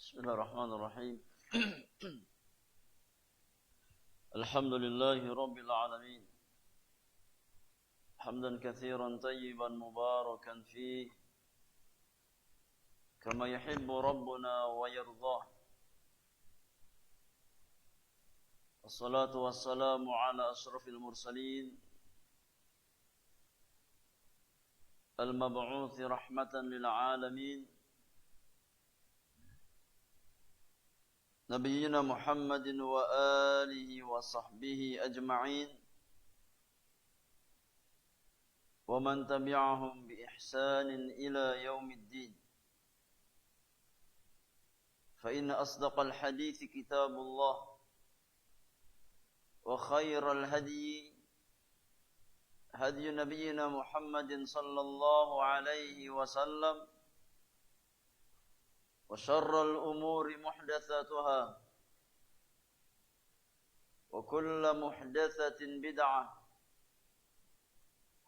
Bismillahirrahmanirrahim. Alhamdulillahi Rabbil Alamin. Hamdan katsiran tayyiban mubarakan fih. Kama yuhibbu Rabbuna wa yardah. Wassalatu wassalamu ala ashrafil mursalin. Al-mab'uthi rahmatan lil alamin. Nabiyyina Muhammadin wa alihi wa sahbihi ajma'in wa man tabi'ahum bi ihsanin ila yaumiddin. Fa inna asdaqal hadithi kitabullah wa khairal hadyi hadyu nabiyyina Muhammadin sallallahu alaihi wasallam. وشر الأمور محدثاتها وكل محدثة بدعة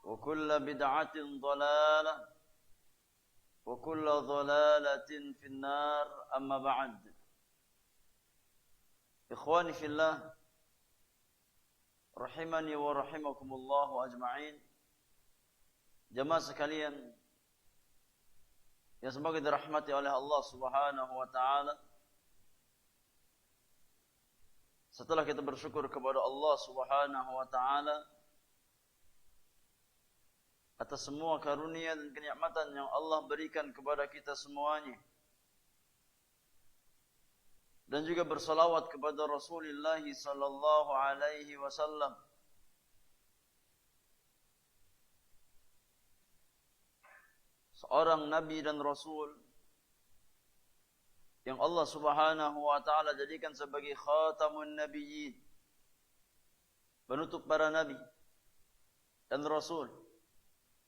وكل بدعة ضلالة وكل ضلالة في النار أما بعد. إخواني في الله rahimani wa rahimakumullah ajma'in. Jamaah sekalian yang semoga dirahmati oleh Allah Subhanahu wa taala. Setelah kita bersyukur kepada Allah Subhanahu wa taala atas semua karunia dan kenikmatan yang Allah berikan kepada kita semuanya, dan juga bersalawat kepada Rasulullah sallallahu alaihi wasallam, seorang nabi dan rasul yang Allah Subhanahu wa taala jadikan sebagai khatamun nabiyyin, penutup para nabi dan rasul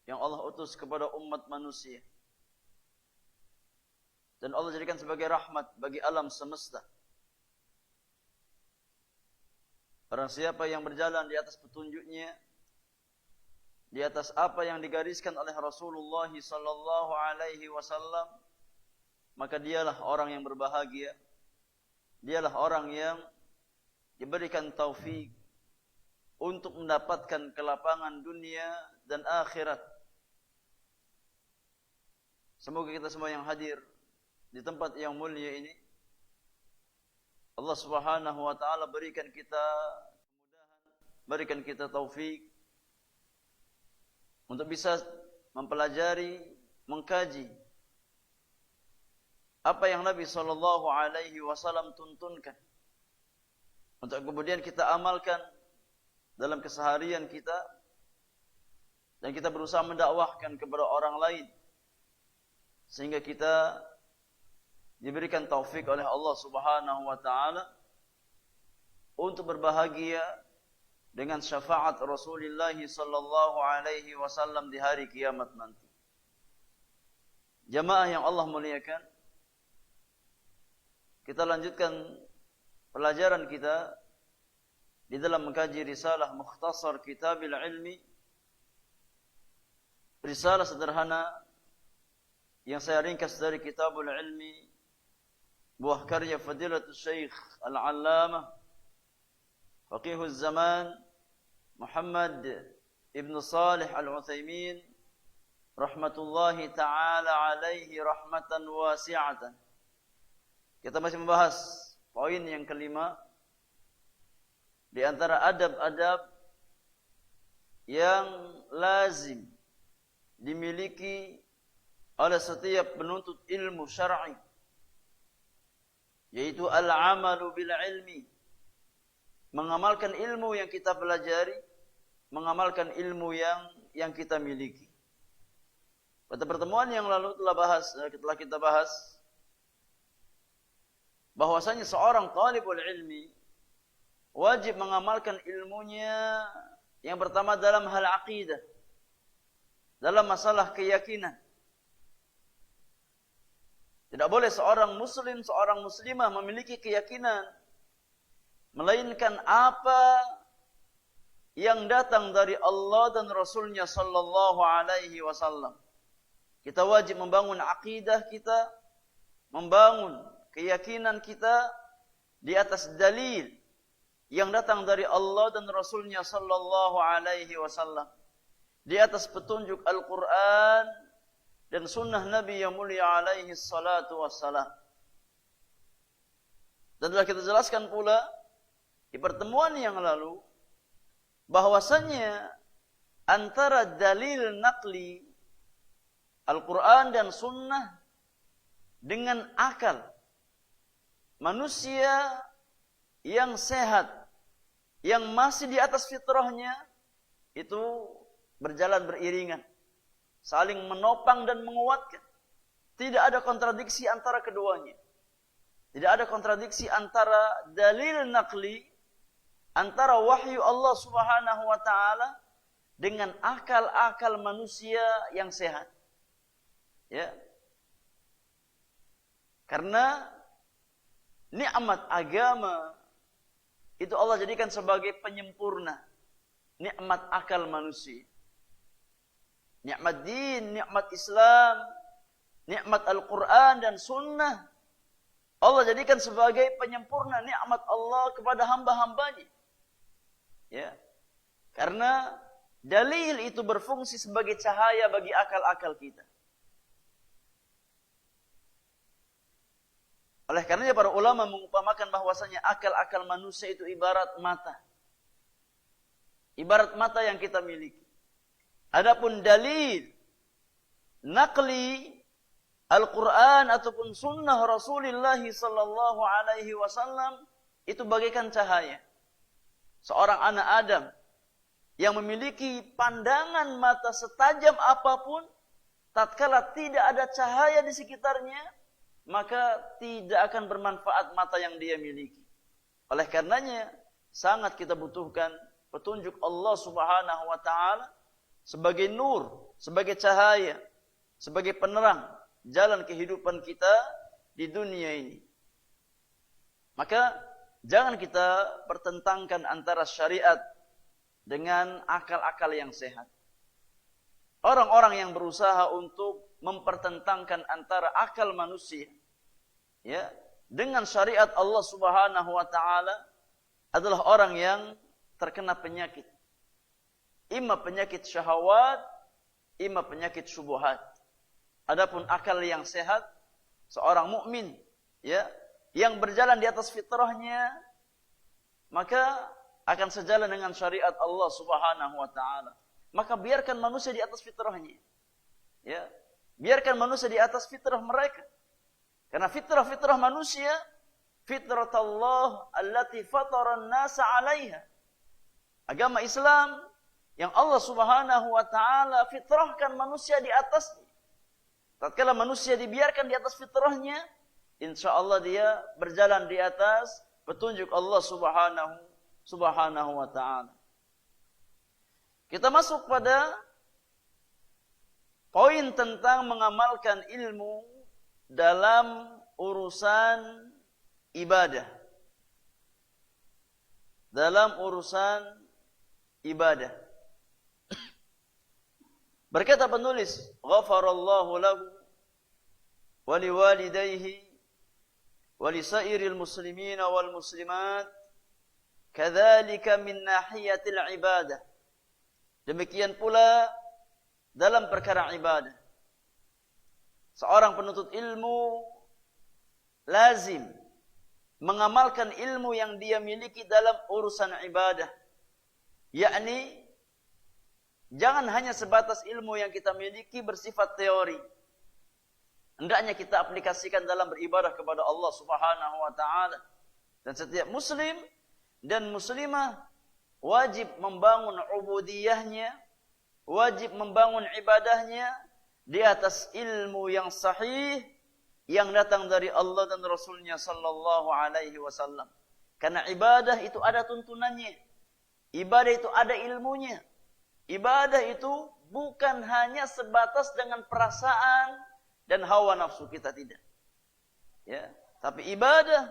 yang Allah utus kepada umat manusia, dan Allah jadikan sebagai rahmat bagi alam semesta. Barang siapa yang berjalan di atas petunjuknya, di atas apa yang digariskan oleh Rasulullah sallallahu alaihi wasallam, maka dialah orang yang berbahagia. Dialah orang yang diberikan taufik untuk mendapatkan kelapangan dunia dan akhirat. Semoga kita semua yang hadir di tempat yang mulia ini, Allah Subhanahu wa taala berikan kita kemudahan, berikan kita taufik untuk bisa mempelajari, mengkaji apa yang Nabi sallallahu alaihi wasallam tuntunkan, untuk kemudian kita amalkan dalam keseharian kita, dan kita berusaha mendakwahkan kepada orang lain sehingga kita diberikan taufik oleh Allah Subhanahu wa taala untuk berbahagia dengan syafaat Rasulullah sallallahu alaihi wasallam di hari kiamat nanti. Jamaah yang Allah muliakan, kita lanjutkan pelajaran kita di dalam mengkaji risalah Mukhtasar Kitabil Ilmi, risalah sederhana yang saya ringkas dari Kitabul Ilmi, buah karya Fadilatul Syekh Al-Allamah Faqihuz Zaman Muhammad Ibn Salih Al-Utsaimin rahmatullahi ta'ala alaihi rahmatan wasi'atan. Kita masih membahas poin yang kelima di antara adab-adab yang lazim dimiliki oleh setiap penuntut ilmu syar'i, yaitu al-amalu bil ilmi, mengamalkan ilmu yang kita pelajari, mengamalkan ilmu yang kita miliki. Pada pertemuan yang lalu telah kita bahas bahwasanya seorang talibul ilmi wajib mengamalkan ilmunya yang pertama dalam hal aqidah, dalam masalah keyakinan. Tidak boleh seorang muslim, seorang muslimah memiliki keyakinan melainkan apa yang datang dari Allah dan Rasulnya sallallahu alaihi wasallam. Kita wajib membangun akidah kita, membangun keyakinan kita di atas dalil yang datang dari Allah dan Rasulnya sallallahu alaihi wasallam, di atas petunjuk Al-Quran dan sunnah Nabi yang mulia alaihi salatu wassalam. Dan telah kita jelaskan pula di pertemuan yang lalu bahwasanya antara dalil naqli Al-Quran dan sunnah dengan akal manusia yang sehat, yang masih di atas fitrahnya, itu berjalan beriringan, saling menopang dan menguatkan. Tidak ada kontradiksi antara keduanya. Tidak ada kontradiksi antara dalil naqli, antara wahyu Allah Subhanahu wa taala dengan akal-akal manusia yang sehat. Ya. Karena nikmat agama itu Allah jadikan sebagai penyempurna nikmat akal manusia. Nikmat din, nikmat Islam, nikmat Al-Quran dan sunnah, Allah jadikan sebagai penyempurna nikmat Allah kepada hamba-hambanya. Ya. Karena dalil itu berfungsi sebagai cahaya bagi akal-akal kita. Oleh karenanya para ulama mengumpamakan bahwasanya akal-akal manusia itu ibarat mata. Ibarat mata yang kita miliki. Adapun dalil naqli Al-Quran ataupun sunnah Rasulullah sallallahu alaihi wasallam itu bagaikan cahaya. Seorang anak Adam yang memiliki pandangan mata setajam apapun, tatkala tidak ada cahaya di sekitarnya, maka tidak akan bermanfaat mata yang dia miliki. Oleh karenanya, sangat kita butuhkan petunjuk Allah Subhanahu wa taala sebagai nur, sebagai cahaya, sebagai penerang jalan kehidupan kita di dunia ini. Maka jangan kita pertentangkan antara syariat dengan akal-akal yang sehat. Orang-orang yang berusaha untuk mempertentangkan antara akal manusia, ya, dengan syariat Allah Subhanahu wa taala adalah orang yang terkena penyakit. Ima penyakit syahwat, ima penyakit syubhat. Adapun akal yang sehat, seorang mukmin, ya, yang berjalan di atas fitrahnya, maka akan sejalan dengan syariat Allah Subhanahu wa taala. Maka biarkan manusia di atas fitrahnya. Ya, biarkan manusia di atas fitrah mereka. Karena fitrah-fitrah manusia, fitratullah allati fatara an-nasa 'alaiha. Agama Islam yang Allah Subhanahu wa taala fitrahkan manusia di atasnya. Tatkala manusia dibiarkan di atas fitrahnya, insyaallah dia berjalan di atas petunjuk Allah Subhanahu wa taala. Kita masuk pada poin tentang mengamalkan ilmu dalam urusan ibadah. Dalam urusan ibadah. Berkata penulis, ghafarallahu lahu wa liwalidayhi wa lisairil muslimina wal muslimat kadzalika min nahiyatil ibadah. Demikian pula dalam perkara ibadah. Seorang penuntut ilmu lazim mengamalkan ilmu yang dia miliki dalam urusan ibadah. Yakni jangan hanya sebatas ilmu yang kita miliki bersifat teori. Hendaknya kita aplikasikan dalam beribadah kepada Allah Subhanahu wa taala. Dan setiap muslim dan muslimah wajib membangun ubudiyahnya, wajib membangun ibadahnya di atas ilmu yang sahih yang datang dari Allah dan Rasulnya sallallahu alaihi wasallam. Karena ibadah itu ada tuntunannya. Ibadah itu ada ilmunya. Ibadah itu bukan hanya sebatas dengan perasaan dan hawa nafsu kita, tidak. Ya, tapi ibadah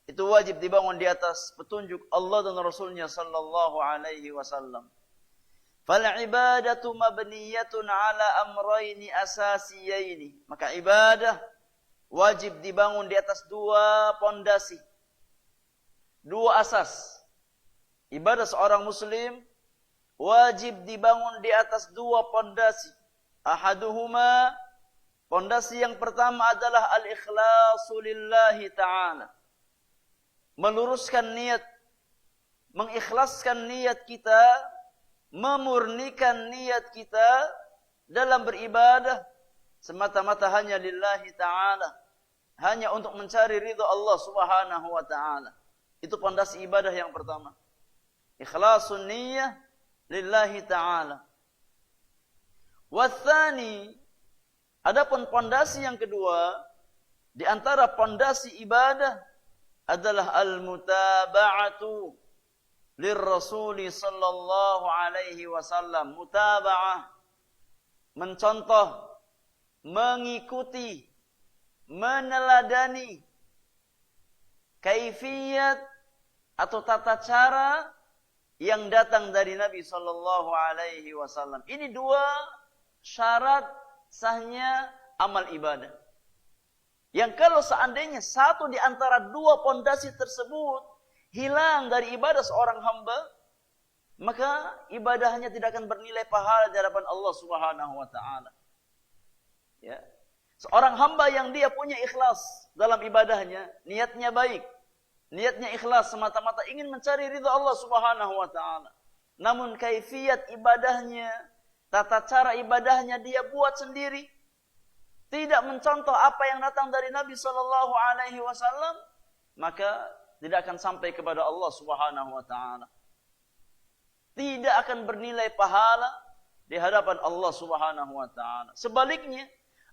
itu wajib dibangun di atas petunjuk Allah dan Rasulnya sallallahu alaihi wasallam. Fal ibadatu mabniyatun ala amrayni asasiyaini. Maka ibadah wajib dibangun di atas dua pondasi, dua asas. Ibadah seorang muslim wajib dibangun di atas dua pondasi. Ahaduhuma, pondasi yang pertama adalah al-ikhlasu lillahi ta'ala. Meluruskan niat, mengikhlaskan niat kita, memurnikan niat kita dalam beribadah semata-mata hanya lillahi ta'ala, hanya untuk mencari ridha Allah subhanahu wa ta'ala. Itu pondasi ibadah yang pertama. Ikhlasun niyyah lillahi ta'ala. Wathani, adapun pondasi yang kedua di antara pondasi ibadah adalah al-mutaba'atu lirrasuli sallallahu alaihi wasallam. Mutaba'ah, mencontoh, mengikuti, meneladani kaifiyat atau tata cara yang datang dari Nabi sallallahu alaihi wasallam. Ini dua syarat sahnya amal ibadah. Yang kalau seandainya satu di antara dua pondasi tersebut hilang dari ibadah seorang hamba, maka ibadahnya tidak akan bernilai pahala di hadapan Allah Subhanahu wa taala. Ya. Seorang hamba yang dia punya ikhlas dalam ibadahnya, niatnya baik, niatnya ikhlas semata-mata ingin mencari ridha Allah Subhanahu wa taala. Namun kaifiyat ibadahnya, tata cara ibadahnya dia buat sendiri, tidak mencontoh apa yang datang dari Nabi sallallahu alaihi wasallam, maka tidak akan sampai kepada Allah Subhanahu wa taala. Tidak akan bernilai pahala di hadapan Allah Subhanahu wa taala. Sebaliknya,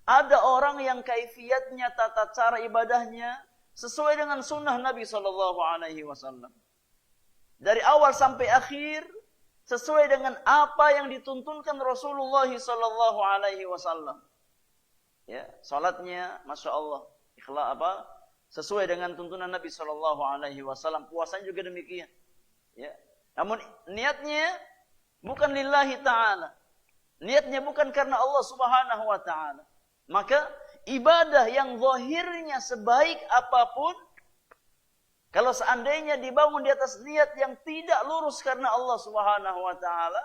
ada orang yang kaifiyatnya, tata cara ibadahnya sesuai dengan sunnah Nabi sallallahu alaihi wasallam. Dari awal sampai akhir sesuai dengan apa yang dituntunkan Rasulullah sallallahu alaihi wasallam. Ya, salatnya Masya Allah, ikhlas sesuai dengan tuntunan Nabi sallallahu alaihi wasallam. Puasanya juga demikian. Ya. Namun niatnya bukan lillahi ta'ala. Niatnya bukan karena Allah Subhanahu wa ta'ala. Maka ibadah yang zahirnya sebaik apapun, kalau seandainya dibangun di atas niat yang tidak lurus karena Allah Subhanahu wa ta'ala,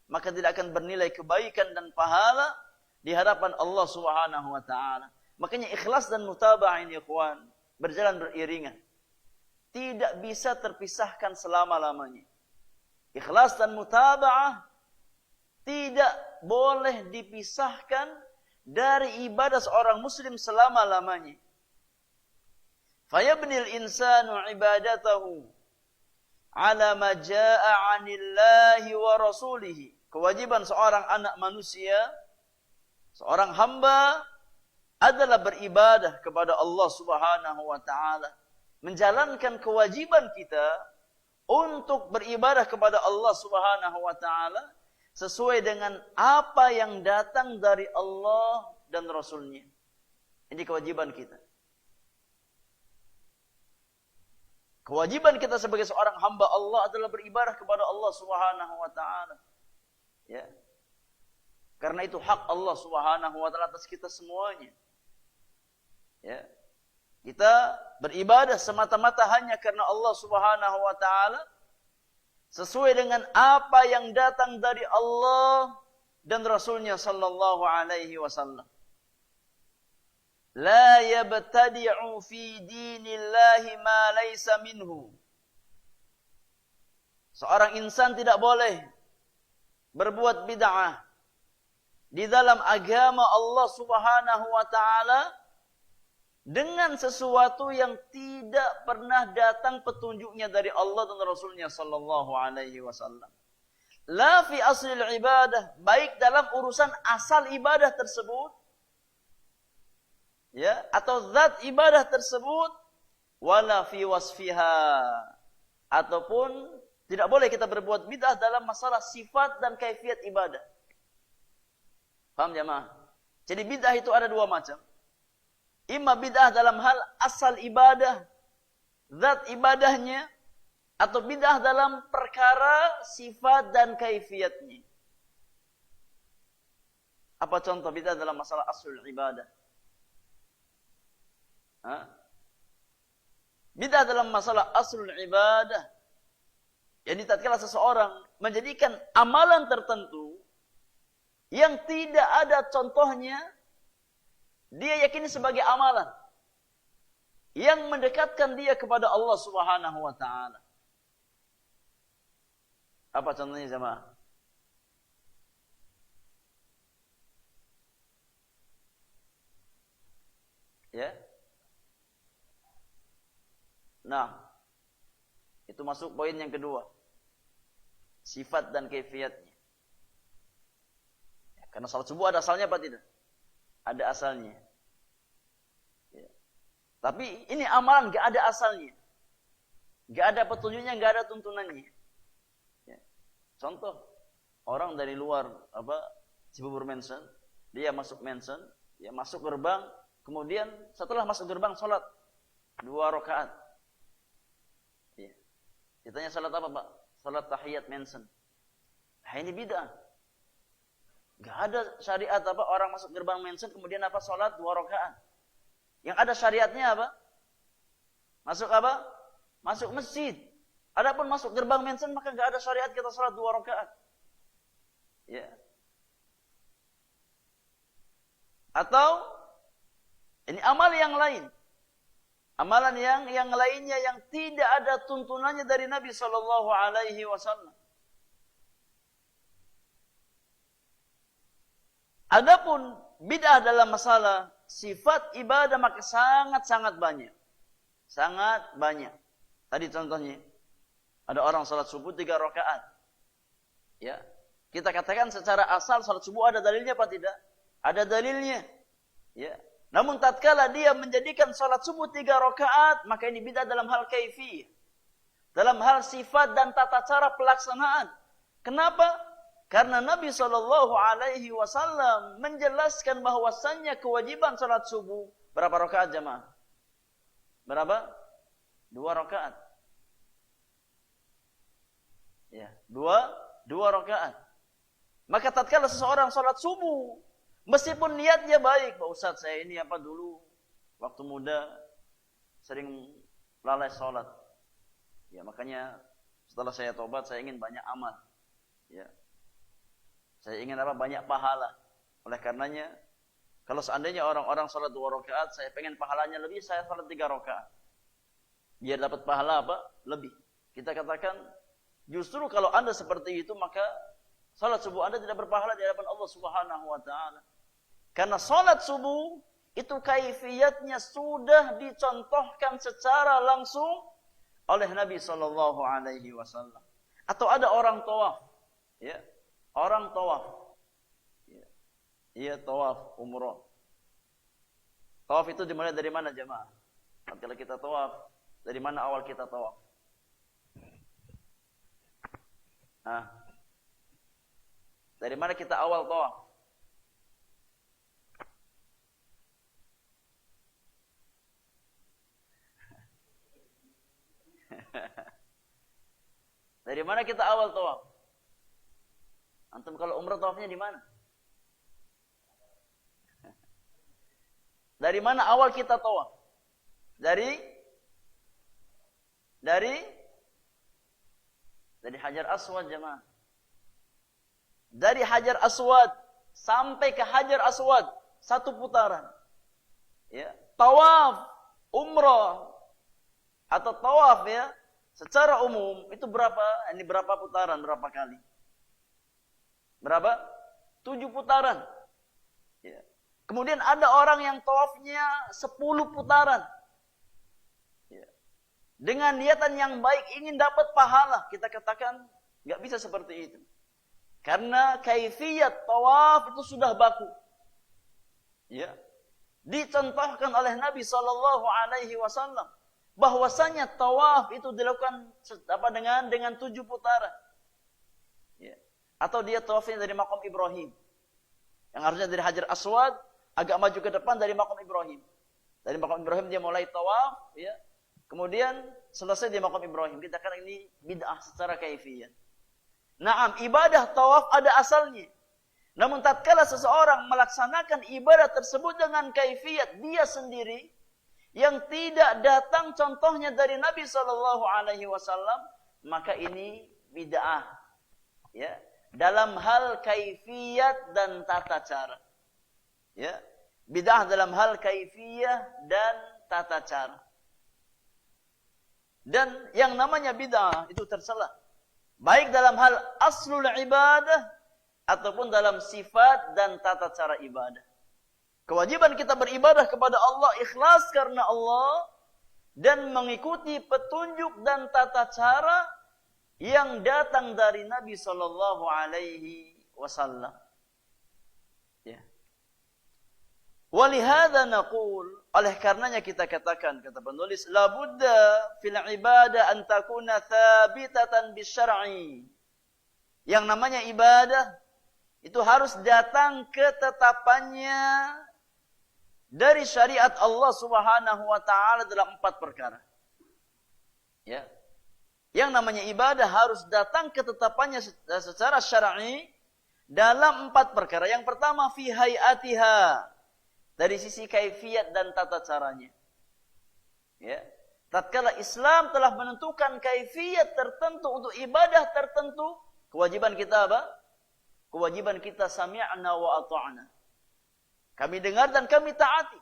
maka tidak akan bernilai kebaikan dan pahala di hadapan Allah Subhanahu wa ta'ala. Makanya ikhlas dan mutaba'ah ini ikhwan, berjalan beriringan. Tidak bisa terpisahkan selama-lamanya. Ikhlas dan mutaba'ah tidak boleh dipisahkan dari ibadah seorang muslim selama-lamanya. Fayabnil insanu ibadatahu ala ma jaa'a 'anillahi wa rasulihi. Kewajiban seorang anak manusia, seorang hamba adalah beribadah kepada Allah Subhanahu wa taala, menjalankan kewajiban kita untuk beribadah kepada Allah Subhanahu wa taala sesuai dengan apa yang datang dari Allah dan Rasul-Nya. Ini kewajiban kita. Kewajiban kita sebagai seorang hamba Allah adalah beribadah kepada Allah Subhanahu wa taala. Ya. Karena itu hak Allah Subhanahu wa taala atas kita semuanya. Ya. Kita beribadah semata-mata hanya karena Allah Subhanahu wa taala, sesuai dengan apa yang datang dari Allah dan Rasulnya sallallahu alaihi wasallam. La yabtadi'u fi dinillahi ma laysa minhu. Seorang insan tidak boleh berbuat bid'ah di dalam agama Allah Subhanahu wa taala dengan sesuatu yang tidak pernah datang petunjuknya dari Allah dan Rasulnya sallallahu alaihi wasallam. La fi aslil ibadah, baik dalam urusan asal ibadah tersebut, ya, atau zat ibadah tersebut, wala fi wasfiha, ataupun tidak boleh kita berbuat bid'ah dalam masalah sifat dan kaifiat ibadah. Paham jemaah? Jadi bid'ah itu ada dua macam. Imma bid'ah dalam hal asal ibadah, zat ibadahnya, atau bid'ah dalam perkara sifat dan kaifiatnya. Apa contoh bid'ah dalam masalah asul ibadah? Bid'ah dalam masalah aslul ibadah. Jadi tatkala seseorang menjadikan amalan tertentu yang tidak ada contohnya, dia yakini sebagai amalan yang mendekatkan dia kepada Allah Subhanahu wa taala. Apa contohnya jemaah? Ya. Nah, itu masuk poin yang kedua. Sifat dan kaifiatnya. Ya, karena salat subuh ada asalnya apa tidak? Ada asalnya. Ya. Tapi ini amalan gak ada asalnya. Gak ada petunjuknya, gak ada tuntunannya. Ya. Contoh, orang dari luar Cibubur Mansion, dia masuk mansion, dia masuk gerbang, kemudian setelah masuk gerbang salat 2 rakaat. Ya. Ditanya salat apa, Pak? Salat tahiyat mansion. Nah, ini bid'ah. Gak ada syariat orang masuk gerbang mansion kemudian salat 2 rakaat. Yang ada syariatnya apa? Masuk apa? Masuk masjid. Adapun masuk gerbang mansion maka gak ada syariat kita salat 2 rakaat. Ya. Atau ini amal yang lain. Amalan yang lainnya yang tidak ada tuntunannya dari Nabi sallallahu alaihi wasallam. Adapun bid'ah dalam masalah sifat ibadah maka sangat-sangat banyak. Sangat banyak. Tadi contohnya ada orang salat subuh 3 rakaat. Ya. Kita katakan secara asal salat subuh ada dalilnya apa tidak? Ada dalilnya. Ya. Namun tatkala dia menjadikan salat subuh 3 rakaat, maka ini bid'ah dalam hal kaifiyah. Dalam hal sifat dan tata cara pelaksanaan. Kenapa? Karena Nabi SAW menjelaskan bahwasannya kewajiban salat subuh berapa rakaat jemaah? Berapa? 2 rakaat. Ya, 2 rakaat. Maka tatkala seseorang salat subuh, meskipun niatnya baik, Pak Ustaz, saya ini dulu waktu muda sering lalai salat. Ya, makanya setelah saya tobat saya ingin banyak amal. Ya. Saya ingin banyak pahala. Oleh karenanya kalau seandainya orang-orang salat 2 rakaat, saya pengen pahalanya lebih, saya salat 3 rakaat. Biar dapat pahala lebih. Kita katakan justru kalau Anda seperti itu maka salat subuh Anda tidak berpahala di hadapan Allah Subhanahu wa taala. Karena salat subuh itu kaifiyatnya sudah dicontohkan secara langsung oleh Nabi sallallahu alaihi wasallam. Atau ada orang tawaf, ya. Orang tawaf. Ya. Iya, tawaf umrah. Tawaf itu dimulai dari mana jemaah? Kalau kita tawaf, dari mana awal kita tawaf? Dari mana kita awal tawaf? Dari mana kita awal tawaf? Antum kalau umrah tawafnya di mana? Dari mana awal kita tawaf? Dari Hajar Aswad jemaah. Dari Hajar Aswad sampai ke Hajar Aswad 1 putaran. Ya, tawaf umrah atau tawaf ya secara umum itu berapa? Ini berapa putaran, berapa kali? Berapa? 7 putaran. Ya. Kemudian ada orang yang tawafnya 10 putaran. Ya. Dengan niatan yang baik ingin dapat pahala, kita katakan nggak bisa seperti itu. Karena kaifiyat tawaf itu sudah baku. Ya. Dicontohkan oleh Nabi sallallahu alaihi wasallam bahwasanya tawaf itu dilakukan dengan 7 putaran. Ya. Atau dia tawafnya dari Maqam Ibrahim. Yang harusnya dari Hajar Aswad agak maju ke depan dari Maqam Ibrahim. Dari Maqam Ibrahim dia mulai tawaf, ya. Kemudian selesai di Maqam Ibrahim. Kita katakan ini bid'ah secara kaifiyah. Naam, ibadah tawaf ada asalnya. Namun tatkala seseorang melaksanakan ibadah tersebut dengan kaifiyat dia sendiri yang tidak datang contohnya dari Nabi Shallallahu Alaihi Wasallam, maka ini bid'ah. Ya, dalam hal kaifiyat dan tata cara. Ya, bid'ah dalam hal kaifiyah dan tata cara. Dan yang namanya bid'ah itu tercela, baik dalam hal aslul ibadah ataupun dalam sifat dan tata cara ibadah. Kewajiban kita beribadah kepada Allah ikhlas karena Allah dan mengikuti petunjuk dan tata cara yang datang dari Nabi Sallallahu Alaihi Wasallam. Ya. Walihada naqul, oleh karenanya kita katakan, kata penulis, la budda fil ibadah an takuna thabitatan bisyar'i. Yang namanya ibadah itu harus datang ketetapannya dari syariat Allah Subhanahu wa taala dalam 4 perkara. Ya. Yang namanya ibadah harus datang ketetapannya secara syar'i dalam 4 perkara. Yang pertama fi hayatiha, dari sisi kaifiyat dan tata caranya. Ya. Tatkala Islam telah menentukan kaifiyat tertentu untuk ibadah tertentu, kewajiban kita apa? Kewajiban kita sami'na wa ata'na. Kami dengar dan kami taati.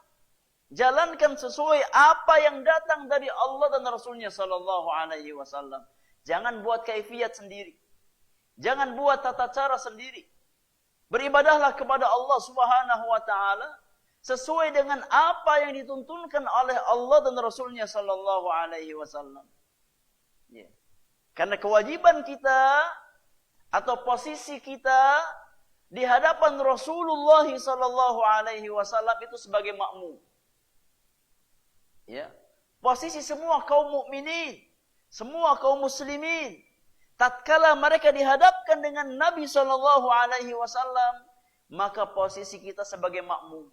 Jalankan sesuai apa yang datang dari Allah dan Rasulnya Sallallahu Alaihi Wasallam. Jangan buat kaifiyat sendiri. Jangan buat tata cara sendiri. Beribadahlah kepada Allah Subhanahu Wa Taala sesuai dengan apa yang dituntunkan oleh Allah dan Rasulnya Sallallahu Alaihi Wasallam. Ya. Karena kewajiban kita atau posisi kita di hadapan Rasulullah Sallallahu Alaihi Wasallam itu sebagai makmum. Ya, posisi semua kaum mukminin, semua kaum muslimin, tatkala mereka dihadapkan dengan Nabi Sallallahu Alaihi Wasallam, maka posisi kita sebagai makmum.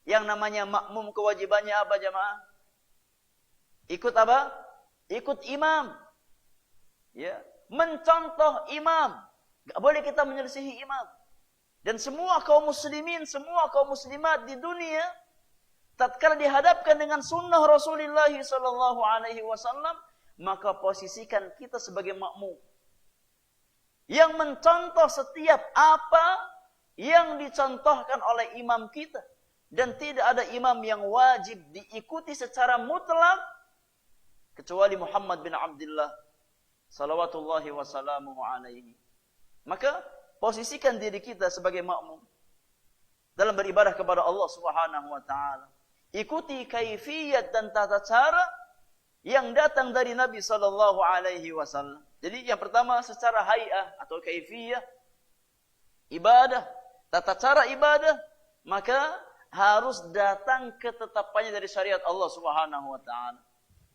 Yang namanya makmum kewajibannya apa jemaah? Ikut apa? Ikut imam. Ya, mencontoh imam. Gak boleh kita menyelisihi imam. Dan semua kaum muslimin, semua kaum muslimat di dunia, tatkala dihadapkan dengan sunnah Rasulullah Sallallahu Alaihi Wasallam, maka posisikan kita sebagai makmum yang mencontoh setiap apa yang dicontohkan oleh imam kita, dan tidak ada imam yang wajib diikuti secara mutlak kecuali Muhammad bin Abdullah salawatullahi wassalamuhu alaihi. Maka posisikan diri kita sebagai makmum dalam beribadah kepada Allah Subhanahu wa taala. Ikuti kaifiyat dan tata cara yang datang dari Nabi sallallahu alaihi wasallam. Jadi yang pertama secara hay'ah atau kaifiyah ibadah, tata cara ibadah, maka harus datang ketetapannya dari syariat Allah Subhanahu wa taala.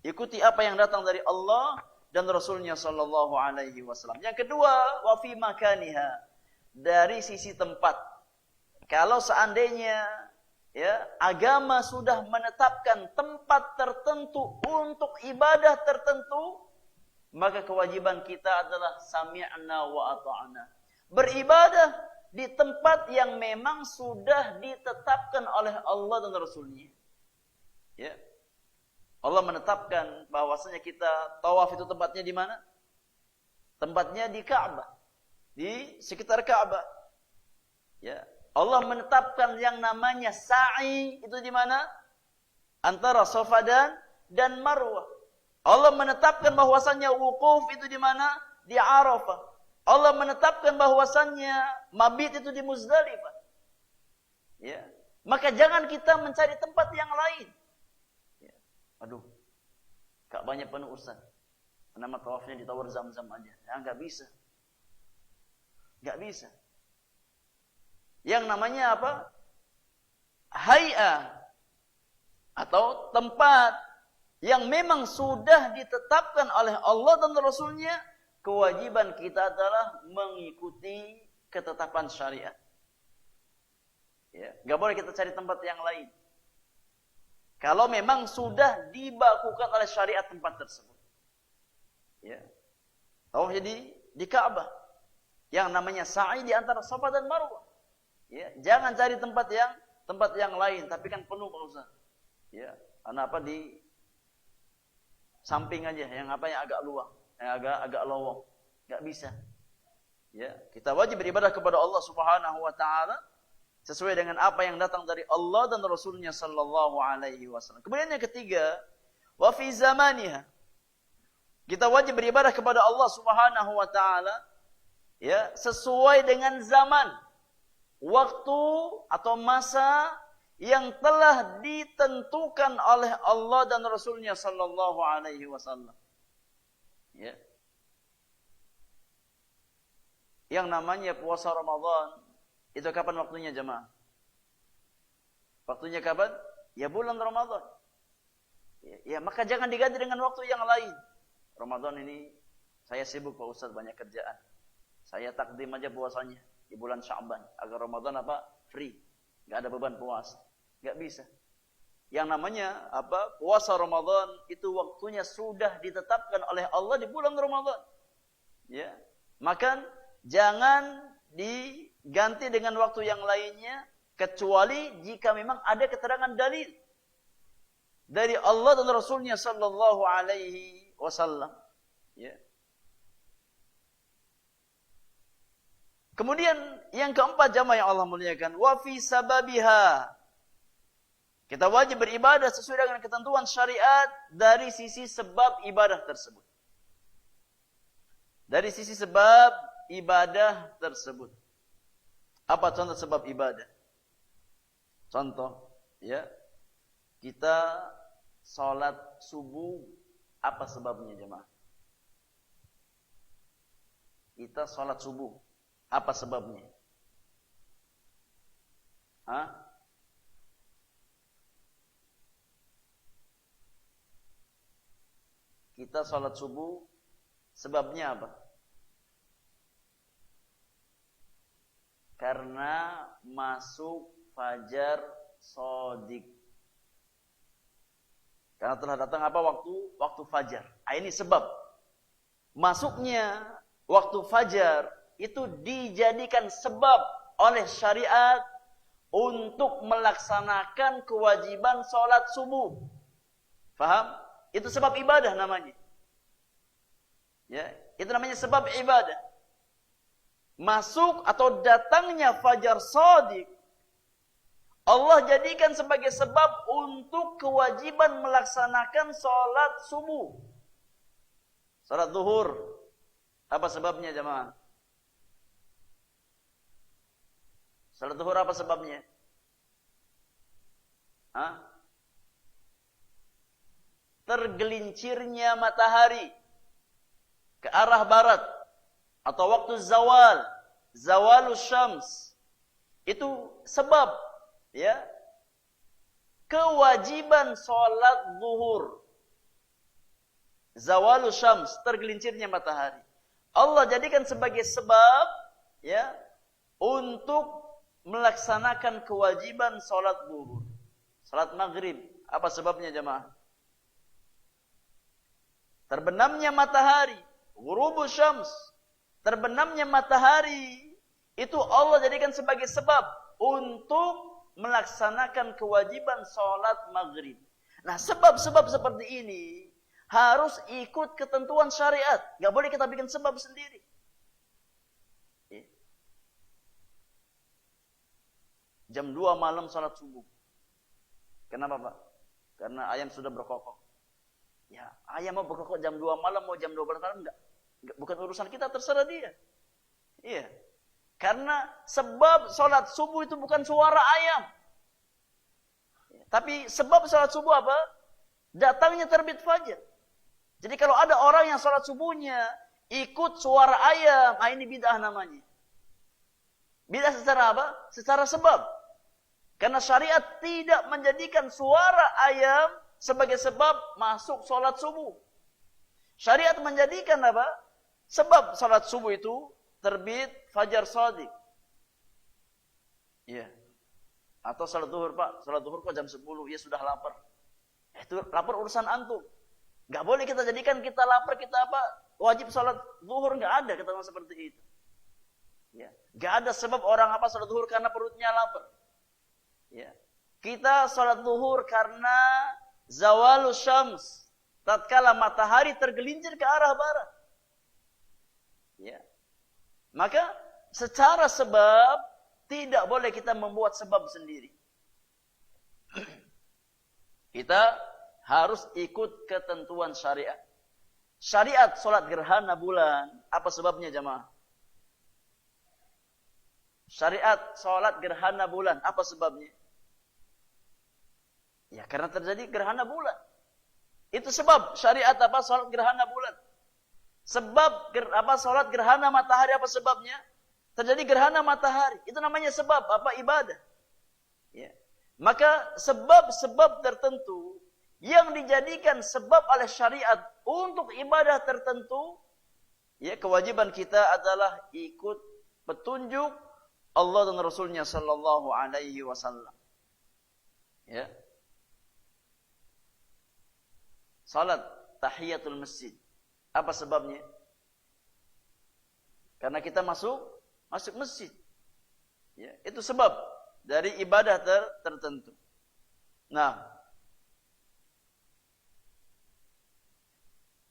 Ikuti apa yang datang dari Allah dan Rasulnya sallallahu alaihi wasallam. Yang kedua, wa fi makaniha, dari sisi tempat. Kalau seandainya ya, agama sudah menetapkan tempat tertentu untuk ibadah tertentu, maka kewajiban kita adalah sami'na wa ata'na. Beribadah di tempat yang memang sudah ditetapkan oleh Allah dan Rasulnya. Ya. Allah menetapkan bahwasanya kita tawaf itu tempatnya di mana? Tempatnya di Ka'bah, di sekitar Ka'bah. Ya. Allah menetapkan yang namanya sa'i itu di mana? Antara Safa dan Marwah. Allah menetapkan bahwasannya wukuf itu di mana? Di Arafah. Allah menetapkan bahwasannya mabit itu di Muzdalifah. Ya. Maka jangan kita mencari tempat yang lain. Ya. Aduh, Ka'bahnya penuh Ustaz. Nama tawafnya di Tower Zam-Zam aja. Ya, enggak bisa. Enggak bisa. Yang namanya apa? Hay'ah atau tempat yang memang sudah ditetapkan oleh Allah dan Rasulnya, kewajiban kita adalah mengikuti ketetapan syariat. Ya, enggak boleh kita cari tempat yang lain. Kalau memang sudah dibakukan oleh syariat tempat tersebut. Ya. Tawaf jadi di Ka'bah. Yang namanya sa'i di antara Safa dan Marwah. Ya, jangan cari tempat yang lain, tapi kan penuh Pak Ustaz. Ya, Karena apa, di samping aja, yang agak luang, yang agak lowong. Enggak bisa. Ya, kita wajib beribadah kepada Allah Subhanahu wa taala sesuai dengan apa yang datang dari Allah dan Rasulnya sallallahu alaihi wasallam. Kemudian yang ketiga, wa fi zamaniha. Kita wajib beribadah kepada Allah Subhanahu wa taala ya, sesuai dengan zaman, waktu atau masa yang telah ditentukan oleh Allah dan Rasulnya sallallahu alaihi wasallam. Ya. Yang namanya puasa Ramadan, itu kapan waktunya jemaah? Waktunya kapan? Ya bulan Ramadan. Ya, maka jangan diganti dengan waktu yang lain. Ramadan ini saya sibuk Pak Ustaz, banyak kerjaan. Saya takdim aja puasanya di bulan Sya'ban agar Ramadan apa? Free. Enggak ada beban puasa. Enggak bisa. Yang namanya apa? Puasa Ramadan itu waktunya sudah ditetapkan oleh Allah di bulan Ramadan. Ya. Maka jangan diganti dengan waktu yang lainnya kecuali jika memang ada keterangan dalil dari Allah dan Rasulnya sallallahu alaihi wasallam. Ya. Kemudian yang keempat jamaah yang Allah muliakan, wa fi sababiha. Kita wajib beribadah sesuai dengan ketentuan syariat dari sisi sebab ibadah tersebut. Dari sisi sebab ibadah tersebut. Apa contoh sebab ibadah? Contoh, ya. Kita salat subuh, apa sebabnya jemaah? Kita salat subuh, apa sebabnya? Hah? Kita salat subuh, sebabnya apa? Karena masuk fajar shadiq. Karena telah datang apa? Waktu fajar. Ini sebab. Masuknya waktu fajar itu dijadikan sebab oleh syariat untuk melaksanakan kewajiban sholat subuh. Faham? Itu sebab ibadah namanya. Ya, itu namanya sebab ibadah. Masuk atau datangnya fajar shadiq, Allah jadikan sebagai sebab untuk kewajiban melaksanakan sholat subuh. Sholat zuhur. Apa sebabnya jemaah? Sholat zuhur apa sebabnya? Hah? Tergelincirnya matahari ke arah barat atau waktu zawal, zawalus syams. Itu sebab ya, kewajiban sholat zuhur, zawalus syams, tergelincirnya matahari. Allah jadikan sebagai sebab ya untuk melaksanakan kewajiban sholat zuhur. Sholat maghrib, apa sebabnya jemaah? Terbenamnya matahari, ghurubus syams, terbenamnya matahari itu Allah jadikan sebagai sebab untuk melaksanakan kewajiban sholat maghrib. Nah, sebab-sebab seperti ini harus ikut ketentuan syariat. Gak boleh kita bikin sebab sendiri. Jam 2 malam sholat subuh. Kenapa Pak? Karena ayam sudah berkokok. Ya, ayam mau berkokok jam 2 malam, mau jam 12 malam, enggak. Bukan urusan kita, terserah dia. Iya. Karena sebab sholat subuh itu bukan suara ayam. Tapi sebab sholat subuh apa? Datangnya terbit fajar. Jadi kalau ada orang yang sholat subuhnya ikut suara ayam, ini bid'ah namanya. Bid'ah secara apa? Secara sebab. Karena syariat tidak menjadikan suara ayam sebagai sebab masuk sholat subuh. Syariat menjadikan apa? Sebab sholat subuh itu terbit fajar shadiq. Iya. Atau salat zuhur Pak, salat zuhur kok jam 10, ya sudah lapar. Itu lapar urusan antum. Enggak boleh kita jadikan kita lapar, kita apa? Wajib salat zuhur, enggak ada ketentuan seperti itu. Ya, enggak ada sebab orang apa salat zuhur karena perutnya lapar. Ya. Kita salat zuhur karena zawalus syams, tatkala matahari tergelincir ke arah barat. Ya. Maka secara sebab tidak boleh kita membuat sebab sendiri. Kita harus ikut ketentuan syariat. Syariat solat gerhana bulan, apa sebabnya jamaah? Syariat solat gerhana bulan, apa sebabnya? Ya karena terjadi gerhana bulan. Itu sebab syariat apa solat gerhana bulan. Sebab apa solat gerhana matahari, apa sebabnya? Terjadi gerhana matahari. Itu namanya sebab apa? Ibadah. Ya. Maka sebab-sebab tertentu yang dijadikan sebab oleh syariat untuk ibadah tertentu, ya kewajiban kita adalah ikut petunjuk Allah dan Rasulnya sallallahu alaihi wasallam. Ya. Salat tahiyatul masjid. Apa sebabnya? Karena kita masuk masjid. Ya, itu sebab dari ibadah tertentu. Nah,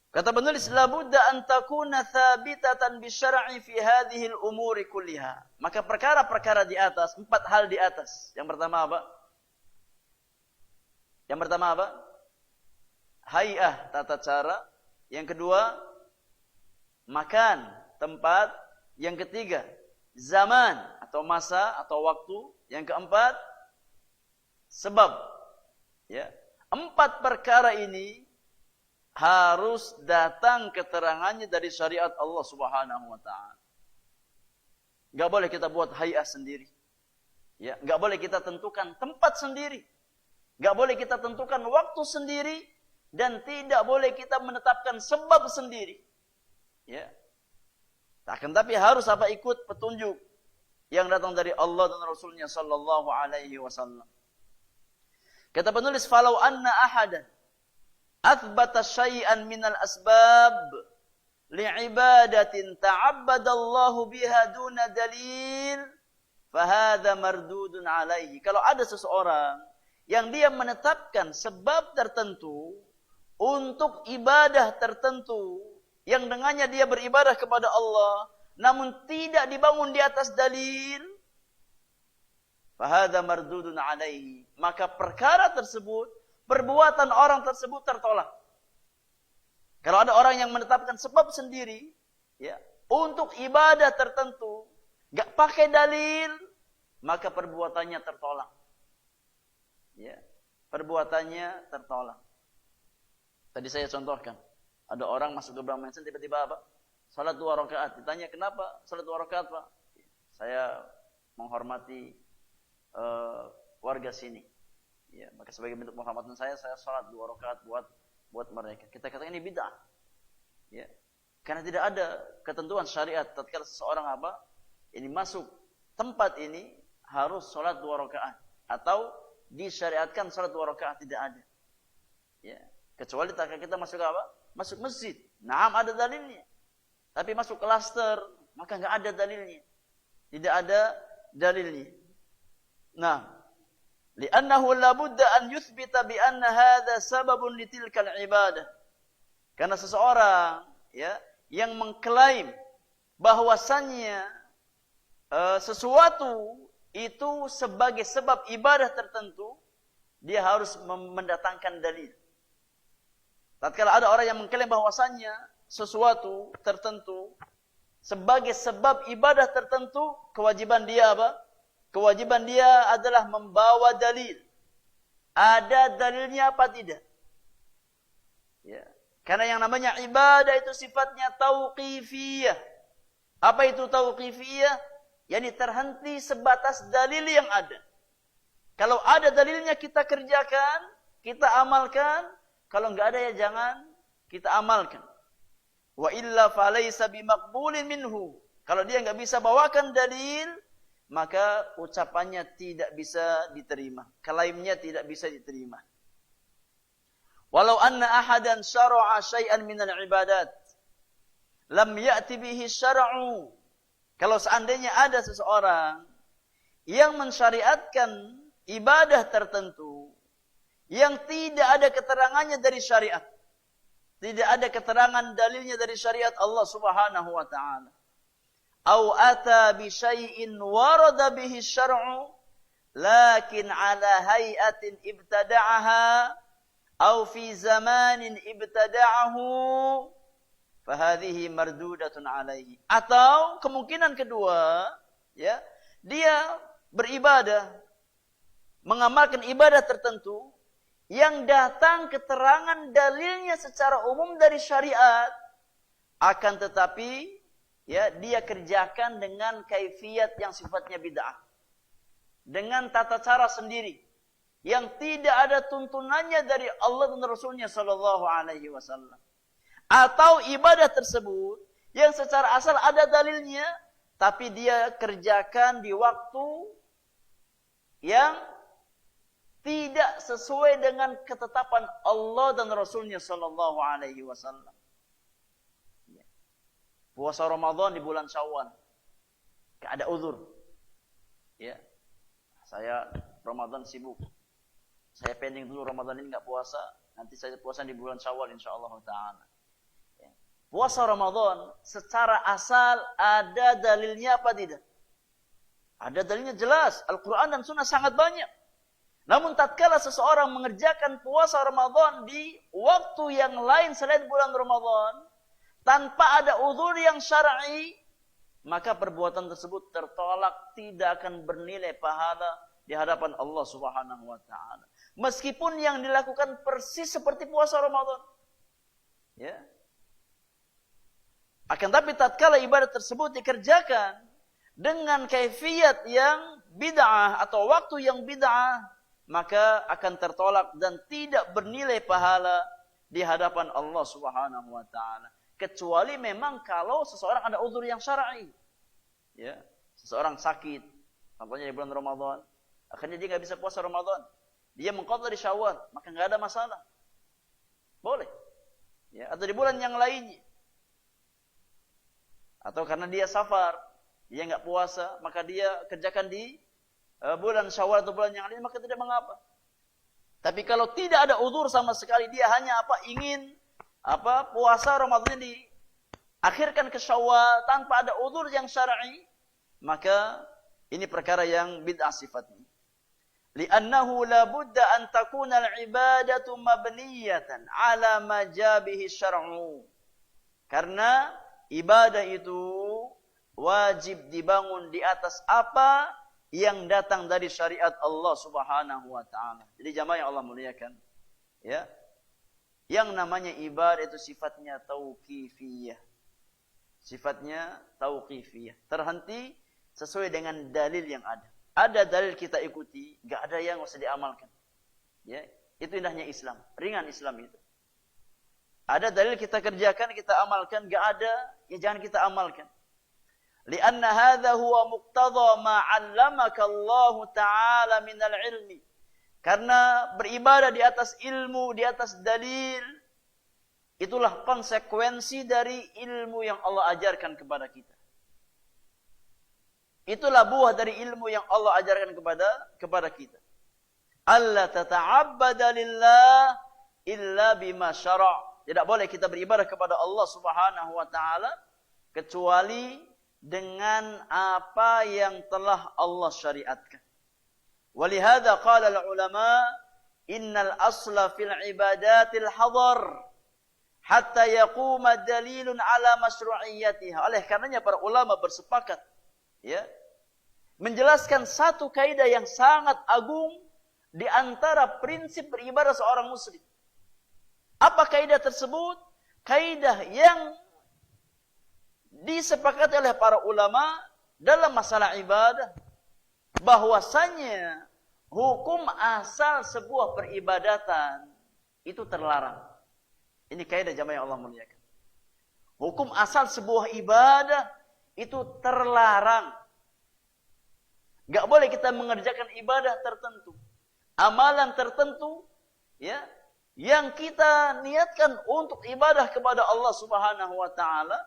kata penulis, la budda an takuna thabitatan bi syar'i fi hadhihi al-umuri kulliha. Maka perkara-perkara di atas, 4 hal di atas. Yang pertama apa? Hay'ah, tata cara. Yang kedua, makan, tempat. Yang ketiga, zaman atau masa atau waktu. Yang keempat, sebab. Ya. 4 perkara ini harus datang keterangannya dari syariat Allah Subhanahu wa taala. Enggak boleh kita buat hay'ah sendiri. Ya, enggak boleh kita tentukan tempat sendiri. Enggak boleh kita tentukan waktu sendiri dan tidak boleh kita menetapkan sebab sendiri. Ya. Akan tapi harus apa? Ikut petunjuk yang datang dari Allah dan Rasulnya sallallahu alaihi wasallam. Kata penulis, falau anna ahadan athbata syai'an minal asbab li'ibadatin ta'abbadallahu biha duna dalil fahadha mardudun alaihi. Kalau ada seseorang yang dia menetapkan sebab tertentu untuk ibadah tertentu yang dengannya dia beribadah kepada Allah namun tidak dibangun di atas dalil, fahadha mardudun alaihi, maka perkara tersebut, perbuatan orang tersebut tertolak. Kalau ada orang yang menetapkan sebab sendiri, ya, untuk ibadah tertentu, gak pakai dalil, maka perbuatannya tertolak. Ya, perbuatannya tertolak. Tadi saya contohkan, ada orang masuk ke bulan Ramadan tiba-tiba apa? Salat 2 rakaat. Ditanya kenapa salat 2 rakaat, Pak? Saya menghormati warga sini. Ya, maka sebagai bentuk penghormatan saya salat 2 rakaat buat mereka. Kita katakan ini bid'ah. Ya. Karena tidak ada ketentuan syariat tatkala seseorang apa? Ini masuk tempat ini harus salat 2 rakaat atau disyariatkan salat 2 rakaat, tidak ada. Ya. Kecuali tatkala kita masuk apa? Masuk masjid. Naam, ada dalilnya. Tapi masuk klaster, maka enggak ada dalilnya. Tidak ada dalilnya. Nah, li'annahu la budda an yuthbita bi anna hadha sababun litilkal ibadah. Karena seseorang ya yang mengklaim bahwasannya sesuatu itu sebagai sebab ibadah tertentu, dia harus mendatangkan dalil. Tatkala ada orang yang mengklaim bahwasannya sesuatu tertentu sebagai sebab ibadah tertentu, kewajiban dia apa? Kewajiban dia adalah membawa dalil. Ada dalilnya apa tidak? Ya. Karena yang namanya ibadah itu sifatnya tauqifiyah. Apa itu tauqifiyah? Yani terhenti sebatas dalil yang ada. Kalau ada dalilnya kita kerjakan, kita amalkan. Kalau enggak ada ya jangan kita amalkan. Wa illa falaysa bimaqbulin minhu. Kalau dia enggak bisa bawakan dalil, maka ucapannya tidak bisa diterima. Klaimnya tidak bisa diterima. Walau anna ahadan syara'a syai'an minal ibadat lam ya'ti bihi syara'u. Kalau seandainya ada seseorang yang mensyariatkan ibadah tertentu yang tidak ada keterangannya dari syariat. Tidak ada keterangan dalilnya dari syariat Allah Subhanahu wa taala. Au ata bi syai'in warada bihi syar'u lakin ala hay'atin ibtada'aha au fi zamanin ibtada'ahu fahadhihi mardudatun alaihi. Atau kemungkinan kedua, ya, dia beribadah, mengamalkan ibadah tertentu yang datang keterangan dalilnya secara umum dari syariat, akan tetapi ya dia kerjakan dengan kaifiyat yang sifatnya bid'ah, dengan tata cara sendiri yang tidak ada tuntunannya dari Allah dan Rasulnya Sallallahu Alaihi Wasallam. Atau ibadah tersebut yang secara asal ada dalilnya, tapi dia kerjakan di waktu yang tidak sesuai dengan ketetapan Allah dan Rasulnya Sallallahu Alaihi Wasallam. Puasa Ramadan di bulan Syawal, gak ada uzur. Ya, saya Ramadan sibuk, saya pending dulu Ramadan ini gak puasa, nanti saya puasa di bulan Syawal insyaallah taala. Ya. Puasa Ramadan secara asal ada dalilnya apa tidak? Ada dalilnya jelas, Al-Quran dan Sunnah sangat banyak. Namun tatkala seseorang mengerjakan puasa Ramadan di waktu yang lain selain bulan Ramadan, tanpa ada uzur yang syar'i, maka perbuatan tersebut tertolak, tidak akan bernilai pahala di hadapan Allah Subhanahu wa taala. Meskipun yang dilakukan persis seperti puasa Ramadan. Ya. Akan tapi tatkala ibadah tersebut dikerjakan dengan kaifiyat yang bid'ah atau waktu yang bid'ah, maka akan tertolak dan tidak bernilai pahala di hadapan Allah Subhanahu wa taala. Kecuali memang kalau seseorang ada uzur yang syar'i. Ya, seseorang sakit, contohnya di bulan Ramadan, akhirnya dia enggak bisa puasa Ramadan. Dia mengqadha di Syawal, maka enggak ada masalah. Boleh. Ya, atau di bulan yang lainnya. Atau karena dia safar, dia enggak puasa, maka dia kerjakan di bulan Syawal atau bulan yang lain, maka tidak mengapa. Tapi kalau tidak ada uzur sama sekali, dia hanya ingin puasa Ramadan diakhirkan ke Syawal tanpa ada uzur yang syar'i, maka ini perkara yang bid'ah sifatnya. Li'annahu la budda an takuna al-ibadatu mabniyatan ala ma jabihi syar'u. Karena ibadah itu wajib dibangun di atas apa yang datang dari syariat Allah Subhanahu wa taala. Jadi jamaah yang Allah muliakan, ya. Yang namanya ibadah itu sifatnya tauqifiyah. Sifatnya tauqifiyah. Terhenti sesuai dengan dalil yang ada. Ada dalil kita ikuti, enggak ada yang usah diamalkan. Ya, itu indahnya Islam. Ringan Islam itu. Ada dalil kita kerjakan, kita amalkan, enggak ada, ya jangan kita amalkan. Lianna hadha huwa muqtadha ma 'allamaka Allah Ta'ala minal ilmi. Karena beribadah di atas ilmu, di atas dalil, itulah konsekuensi dari ilmu yang Allah ajarkan kepada kita. Itulah buah dari ilmu yang Allah ajarkan kepada kita. Alla tata'abbada lillah illa bima syara'. Tidak boleh kita beribadah kepada Allah Subhanahu wa taala kecuali dengan apa yang telah Allah syariatkan. Walihada qala al-ulama innal asla fil ibadatil hadar hatta yaquma dalilun ala masyru'iyyatiha. Oleh karenanya para ulama bersepakat, ya, menjelaskan satu kaidah yang sangat agung di antara prinsip beribadah seorang muslim. Apa kaidah tersebut? Kaidah yang disepakati oleh para ulama dalam masalah ibadah, bahwasanya hukum asal sebuah peribadatan itu terlarang. Ini kaidah jamaah yang Allah muliakan. Hukum asal sebuah ibadah itu terlarang. Gak boleh kita mengerjakan ibadah tertentu, amalan tertentu, ya, yang kita niatkan untuk ibadah kepada Allah Subhanahu wa taala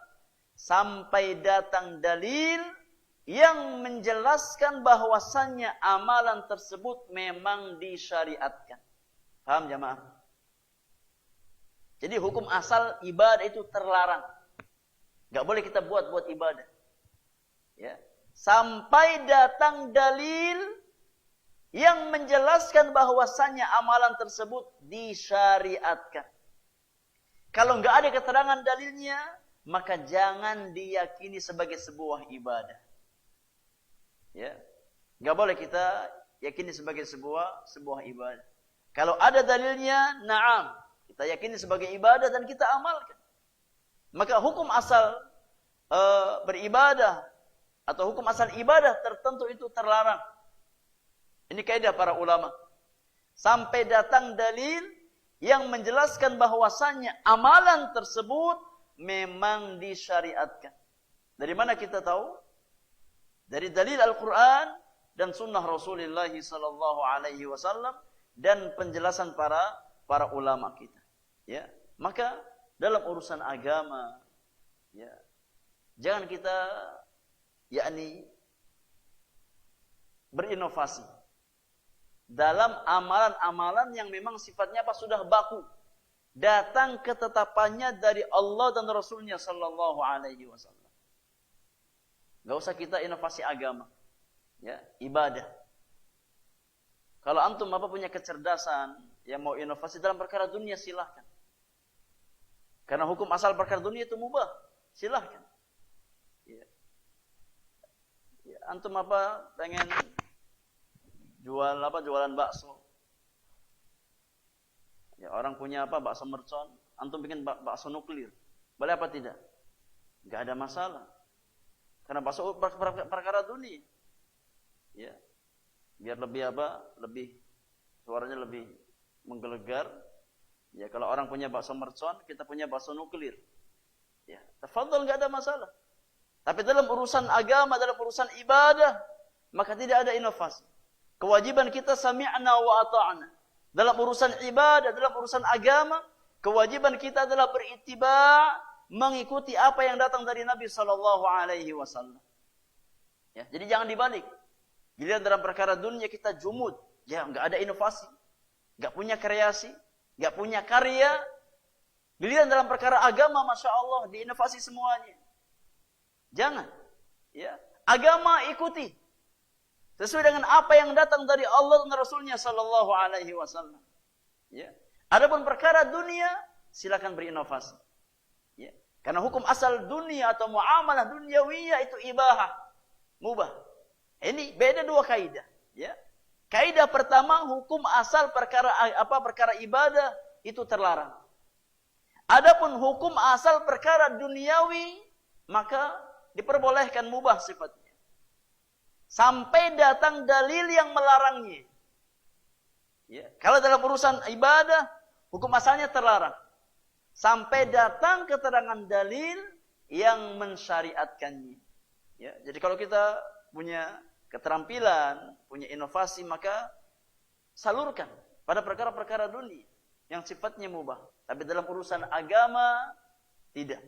sampai datang dalil yang menjelaskan bahwasannya amalan tersebut memang disyariatkan. Paham jamaah? Jadi hukum asal ibadah itu terlarang. Gak boleh kita buat ibadah. Ya. Sampai datang dalil yang menjelaskan bahwasannya amalan tersebut disyariatkan. Kalau nggak ada keterangan dalilnya, maka jangan diyakini sebagai sebuah ibadah. Ya, nggak boleh kita yakini sebagai sebuah ibadah. Kalau ada dalilnya, na'am, kita yakini sebagai ibadah dan kita amalkan. Maka hukum asal beribadah atau hukum asal ibadah tertentu itu terlarang. Ini kaidah para ulama. Sampai datang dalil yang menjelaskan bahwasannya amalan tersebut memang disyariatkan. Dari mana kita tahu? Dari dalil Al-Quran dan sunnah Rasulullah sallallahu alaihi wasallam dan penjelasan para ulama kita. Ya, maka dalam urusan agama, ya, jangan kita berinovasi dalam amalan-amalan yang memang sifatnya sudah baku, datang ketetapannya dari Allah dan Rasulnya sallallahu alaihi wasallam. Gak usah kita inovasi agama, ya, ibadah. Kalau antum punya kecerdasan yang mau inovasi dalam perkara dunia, silahkan. Karena hukum asal perkara dunia itu mubah, silahkan. Ya. Ya, antum pengen jualan bakso. Ya, orang punya bakso mercon, antum bikin bakso nuklir. Boleh apa tidak? Enggak ada masalah. Karena bakso perkara dunia. Ya. Biar lebih suaranya lebih menggelegar. Ya, kalau orang punya bakso mercon, kita punya bakso nuklir. Ya, tafadhol, enggak ada masalah. Tapi dalam urusan agama, dalam urusan ibadah, maka tidak ada inovasi. Kewajiban kita sami'na wa ata'na. Dalam urusan ibadah, dalam urusan agama, kewajiban kita adalah berittiba', mengikuti apa yang datang dari Nabi sallallahu alaihi wasallam. Ya, jadi jangan dibalik. Giliran dalam perkara dunia kita jumud, ya enggak ada inovasi, enggak punya kreasi, enggak punya karya. Giliran dalam perkara agama, Masya Allah, diinovasi semuanya. Jangan. Ya, agama ikuti sesuai dengan apa yang datang dari Allah dan Rasulnya sallallahu alaihi wasallam. Ya. Adapun perkara dunia, silakan berinovasi. Ya. Karena hukum asal dunia atau muamalah duniawiyah itu ibahah, mubah. Ini beda dua kaidah. Ya. Kaidah pertama, hukum asal perkara ibadah itu terlarang. Adapun hukum asal perkara duniawi, maka diperbolehkan mubah sifatnya. Sampai datang dalil yang melarangnya. Ya. Kalau dalam urusan ibadah, hukum asalnya terlarang. Sampai datang keterangan dalil yang mensyariatkannya. Ya. Jadi kalau kita punya keterampilan, punya inovasi, maka salurkan pada perkara-perkara dunia yang sifatnya mubah. Tapi dalam urusan agama, tidak.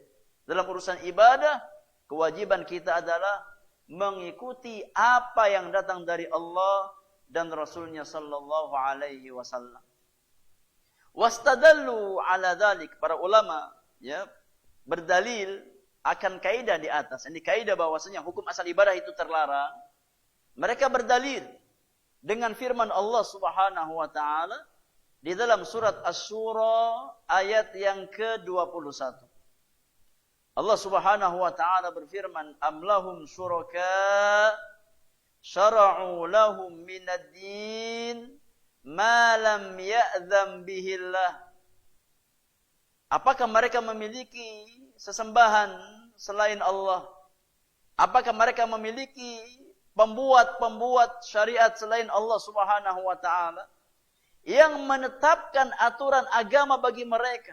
Dalam urusan ibadah, kewajiban kita adalah mengikuti apa yang datang dari Allah dan Rasulnya sallallahu alaihi wasallam. Wastadallu ala dzalik, para ulama ya berdalil akan kaidah di atas. Ini kaidah bahwasanya hukum asal ibadah itu terlarang. Mereka berdalil dengan firman Allah Subhanahu wa taala di dalam surat Asy-Syura ayat yang ke-21. Allah Subhanahu wa taala berfirman, "Am lahum syuraka syara'u lahum minad din ma lam ya'dzam bihillah." Apakah mereka memiliki sesembahan selain Allah? Apakah mereka memiliki pembuat syariat selain Allah Subhanahu wa taala yang menetapkan aturan agama bagi mereka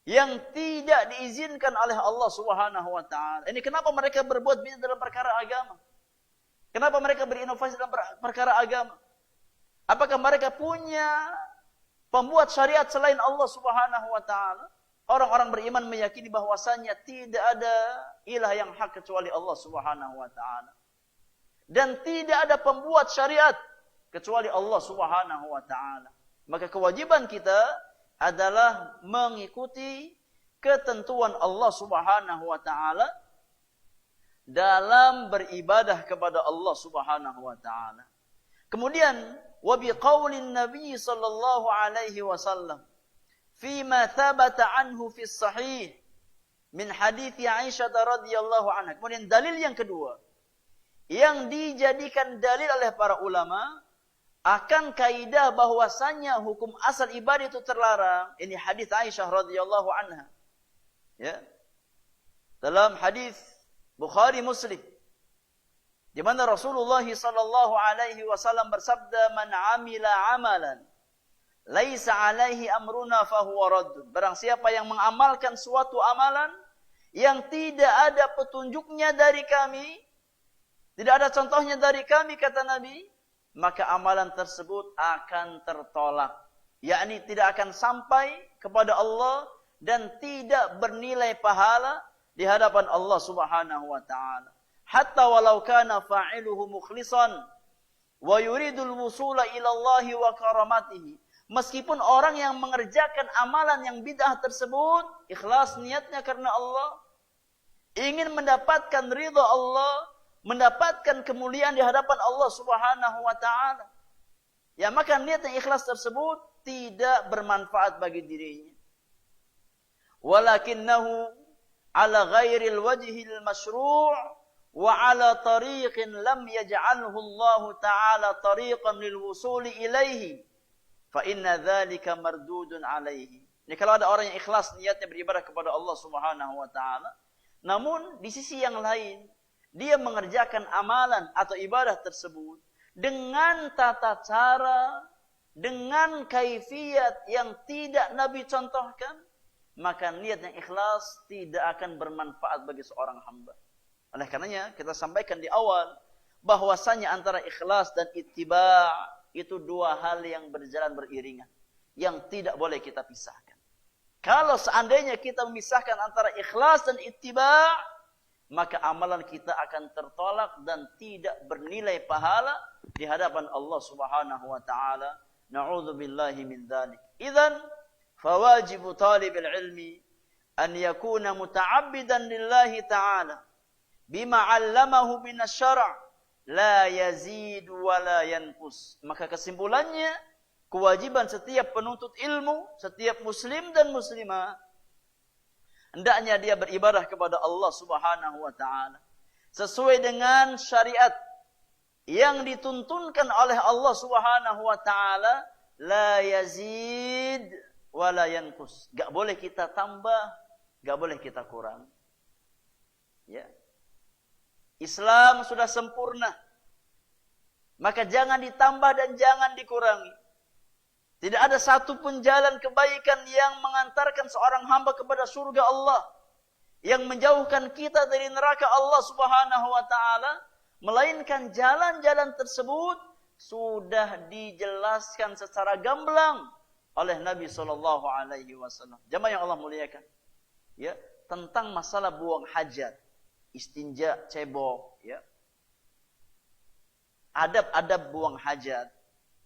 yang tidak diizinkan oleh Allah Subhanahu wa taala? Ini kenapa mereka berbuat bid'ah dalam perkara agama? Kenapa mereka berinovasi dalam perkara agama? Apakah mereka punya pembuat syariat selain Allah Subhanahu wa taala? Orang-orang beriman meyakini bahwasanya tidak ada ilah yang hak kecuali Allah Subhanahu wa taala. Dan tidak ada pembuat syariat kecuali Allah Subhanahu wa taala. Maka kewajiban kita adalah mengikuti ketentuan Allah Subhanahu wa taala dalam beribadah kepada Allah Subhanahu wa taala. Kemudian wa biqaulin Nabi sallallahu alaihi wasallam fima thabata anhu fi sahih min hadits Aisyah radhiyallahu anha. Kemudian dalil yang kedua yang dijadikan dalil oleh para ulama akan kaidah bahwasanya hukum asal ibadah itu terlarang. Ini hadis Aisyah radhiyallahu anha. Ya. Dalam hadis Bukhari Muslim di mana Rasulullah sallallahu alaihi wasallam bersabda, "Man 'amila 'amalan laisa 'alaihi amruna fahuwa radd." Barang siapa yang mengamalkan suatu amalan yang tidak ada petunjuknya dari kami, tidak ada contohnya dari kami, kata Nabi, maka amalan tersebut akan tertolak. Yakni tidak akan sampai kepada Allah dan tidak bernilai pahala di hadapan Allah Subhanahu wa taala. Hatta walau kana fa'iluhu mukhlishan wa yuridul wusula ila Allah wa karamatihi. Meskipun orang yang mengerjakan amalan yang bid'ah tersebut ikhlas niatnya karena Allah, ingin mendapatkan ridha Allah, mendapatkan kemuliaan di hadapan Allah Subhanahu wa taala, ya maka niat yang ikhlas tersebut tidak bermanfaat bagi dirinya. Walakinnahu ala ghairil wajhil masyru' wa ala tariqin lam yaj'alhu Allah ta'ala tariqan lil wusuli ilaihi fa inna dzalika mardudun alaihi. Ini kalau ada orang yang ikhlas niatnya beribadah kepada Allah Subhanahu wa taala, namun di sisi yang lain dia mengerjakan amalan atau ibadah tersebut dengan tata cara, dengan kaifiat yang tidak Nabi contohkan, maka niat yang ikhlas tidak akan bermanfaat bagi seorang hamba. Oleh karenanya kita sampaikan di awal bahwasanya antara ikhlas dan ittiba' itu dua hal yang berjalan beriringan, yang tidak boleh kita pisahkan. Kalau seandainya kita memisahkan antara ikhlas dan ittiba', maka amalan kita akan tertolak dan tidak bernilai pahala di hadapan Allah Subhanahu wa taala. Na'udzubillahi min dzalik. Idzan fawajibu talibil ilmi an yakuna muta'abbidan lillahi ta'ala bima 'allamahu minas syara' la yazid wa la yanqus. Maka kesimpulannya, kewajiban setiap penuntut ilmu, setiap muslim dan muslimah, hendaknya dia beribadah kepada Allah Subhanahu wa taala sesuai dengan syariat yang dituntunkan oleh Allah Subhanahu wa taala, la yazid wala yanqus. Enggak boleh kita tambah, enggak boleh kita kurang. Ya. Islam sudah sempurna. Maka jangan ditambah dan jangan dikurangi. Tidak ada satu pun jalan kebaikan yang mengantarkan seorang hamba kepada surga Allah, yang menjauhkan kita dari neraka Allah Subhanahu wa taala, melainkan jalan-jalan tersebut sudah dijelaskan secara gamblang oleh Nabi sallallahu alaihi wasallam. Jamaah yang Allah muliakan. Ya, tentang masalah buang hajat, istinja, cebok, ya. Adab-adab buang hajat.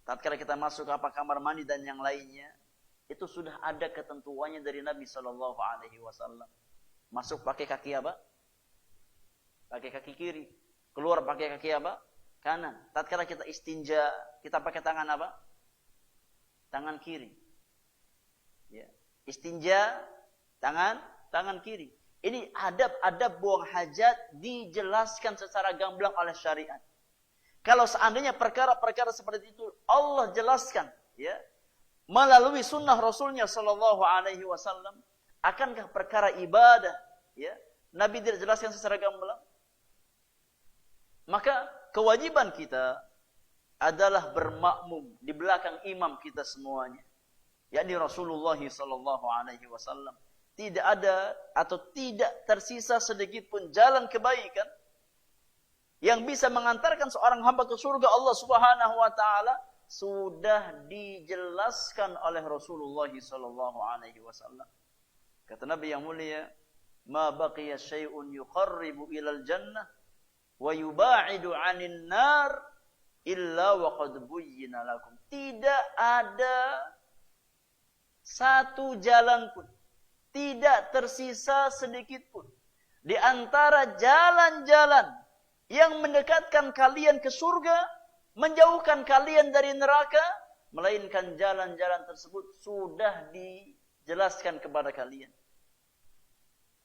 Tatkala kita masuk ke kamar mandi dan yang lainnya, itu sudah ada ketentuannya dari Nabi sallallahu alaihi wasallam. Masuk pakai kaki apa? Pakai kaki kiri. Keluar pakai kaki apa? Kanan. Tatkala kita istinja, kita pakai tangan apa? Tangan kiri. Ya. Istinja tangan kiri. Ini adab-adab buang hajat dijelaskan secara gamblang oleh syariat. Kalau seandainya perkara-perkara seperti itu Allah jelaskan, ya, melalui sunnah Rasulnya sallallahu alaihi wasallam, akankah perkara ibadah, ya, Nabi tidak jelaskan secara gamblang? Maka kewajiban kita adalah bermakmum di belakang imam kita semuanya, yakni Rasulullah sallallahu alaihi wasallam. Tidak ada atau tidak tersisa sedikit pun jalan kebaikan yang bisa mengantarkan seorang hamba ke surga Allah Subhanahu wa taala sudah dijelaskan oleh Rasulullah sallallahu alaihi wasallam. Kata Nabi yang mulia, "Ma baqiya syai'un yuqarribu ilal jannah wa yuba'idu 'anil nar illa wa qad buyyina lakum." Tidak ada Satu jalan pun. Tidak tersisa sedikit pun. Di antara jalan-jalan yang mendekatkan kalian ke surga, menjauhkan kalian dari neraka, melainkan jalan-jalan tersebut sudah dijelaskan kepada kalian.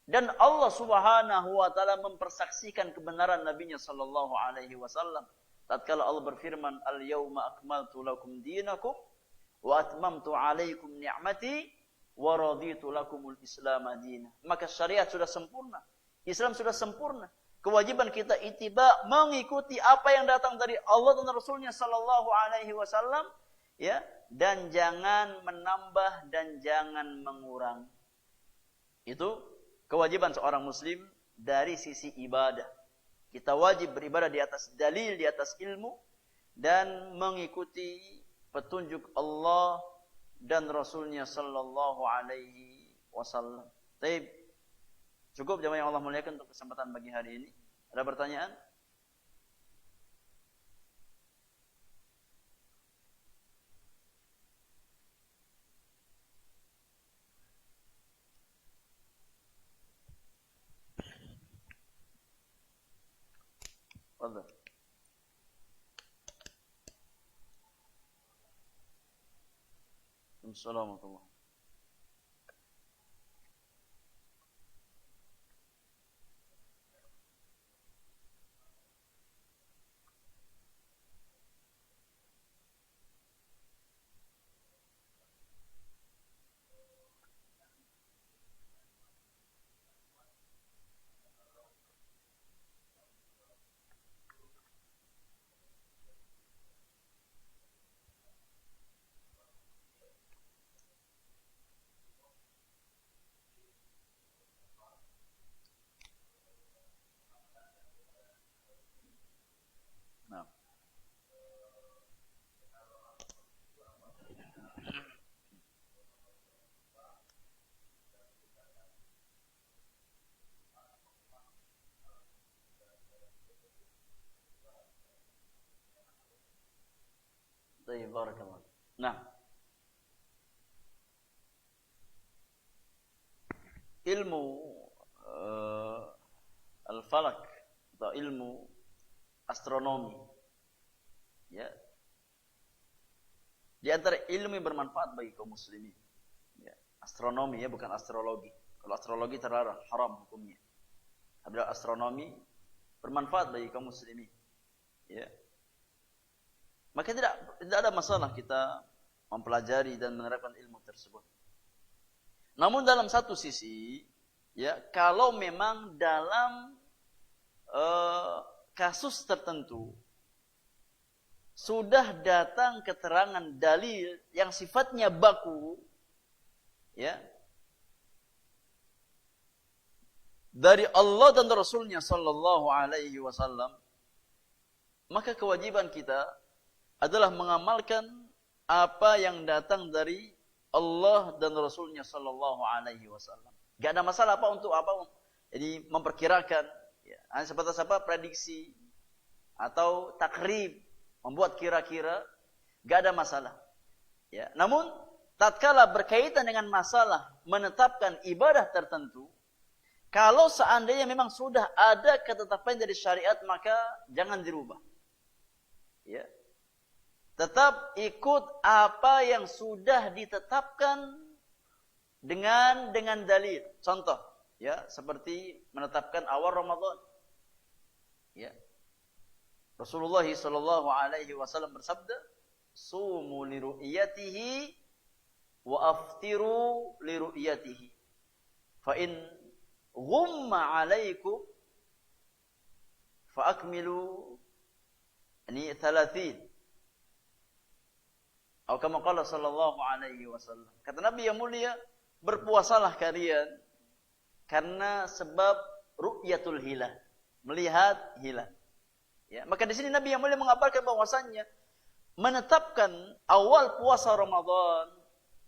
Dan Allah Subhanahu wa taala mempersaksikan kebenaran Nabi-Nya sallallahu alaihi wasallam tatkala Allah berfirman, "Al-yauma akmaltu lakum dinakum wa atmamtu 'alaikum ni'mati wa raditu lakumul Islam madinah." Maka syariat sudah sempurna, Islam sudah sempurna. Kewajiban kita ittiba, mengikuti apa yang datang dari Allah dan Rasul-Nya sallallahu alaihi wasallam, ya, dan jangan menambah dan jangan mengurangi. Itu kewajiban seorang muslim dari sisi ibadah. Kita wajib beribadah di atas dalil, di atas ilmu, dan mengikuti petunjuk Allah dan Rasul-Nya sallallahu alaihi wasallam. Baik. Cukup jemaah yang Allah muliakan untuk kesempatan pagi hari ini. Ada pertanyaan? Fadhal. Assalamualaikum. Nah. Baik, barakallah. Nah, ilmu al-falak atau ilmu astronomi, ya, di antara ilmu yang bermanfaat bagi kaum muslimin, ya, astronomi, ya, bukan astrologi. Kalau astrologi terlarang, haram hukumnya. Apabila astronomi bermanfaat bagi kaum muslimin, ya, maka tidak ada masalah kita mempelajari dan menerapkan ilmu tersebut. Namun dalam satu sisi, ya, kalau memang dalam kasus tertentu sudah datang keterangan dalil yang sifatnya baku, ya, dari Allah dan Rasul-Nya sallallahu alaihi wasallam, maka kewajiban kita adalah mengamalkan apa yang datang dari Allah dan Rasul-Nya sallallahu alaihi wasallam. Gak ada masalah apa untuk apa, jadi memperkirakan, ya, hanya sebatas apa, prediksi atau takrib, membuat kira-kira, gak ada masalah. Ya, namun tatkala berkaitan dengan masalah menetapkan ibadah tertentu, kalau seandainya memang sudah ada ketetapan dari syariat, maka jangan dirubah. Ya. Tetap ikut apa yang sudah ditetapkan dengan dalil. Contoh, ya, seperti menetapkan awal Ramadan. Ya. Rasulullah sallallahu alaihi wasallam bersabda, "Sumu li ru'yatihi wa aftiru li ru'yatihi. Fa in ghumma 'alaikum fa akmilu ini 30." Atau kama qala sallallahu alaihi wasallam. Kata Nabi yang mulia, berpuasalah kalian karena sebab ru'yatul hilal, melihat hilal. Ya, maka di sini Nabi yang mulia mengabarkan bahwasannya menetapkan awal puasa Ramadan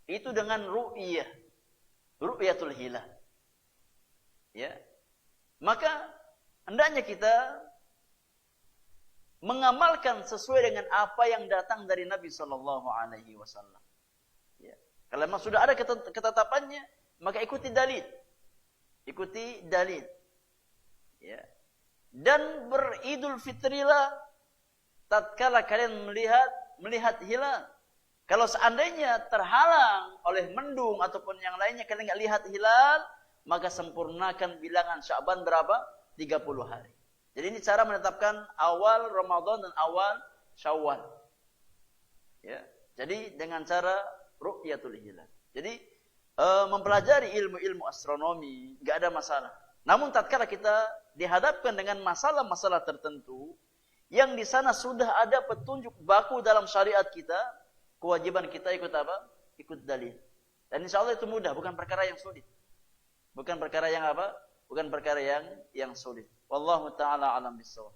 itu dengan ru'yatul hilal. Ya. Maka hendaknya kita mengamalkan sesuai dengan apa yang datang dari Nabi sallallahu alaihi wasallam. Ya. Kalau memang sudah ada ketetapannya, maka ikuti dalil. Ikuti dalil. Ya. Dan beridul fitrilah tatkala kalian melihat hilal. Kalau seandainya terhalang oleh mendung ataupun yang lainnya kalian enggak lihat hilal, maka sempurnakan bilangan Sya'ban berapa? 30 hari. Jadi ini cara menetapkan awal Ramadan dan awal Syawal. Ya. Jadi dengan cara ru'yatul hilal. Jadi mempelajari ilmu-ilmu astronomi enggak ada masalah. Namun tatkala kita dihadapkan dengan masalah-masalah tertentu yang di sana sudah ada petunjuk baku dalam syariat kita, kewajiban kita ikut apa? Ikut dalil. Dan insyaallah itu mudah, bukan perkara yang sulit. Bukan perkara yang apa? Bukan perkara yang sulit. Wallahu taala alam bissawab.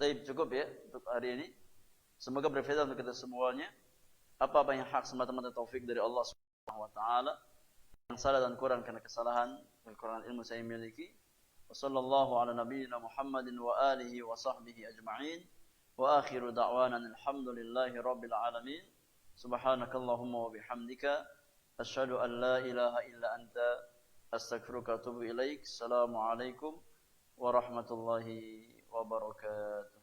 Baik, cukup ya untuk hari ini. Semoga berfaedah untuk kita semuanya. Apa-apa yang hak semata-mata taufik dari Allah Subhanahu wa taala. Yang salah dan kurang karena kesalahan dan kekurangan ilmu saya miliki. Wassallallahu ala nabiyyina Muhammadin wa alihi wa sahbihi ajma'in. Wa akhiru da'wana alhamdulillahi rabbil alamin. Subhanakallahumma wa bihamdika asyhadu an la ilaha illa anta astaghfiruka wa atubu ilaik. Assalamualaikum warahmatullahi wabarakatuh.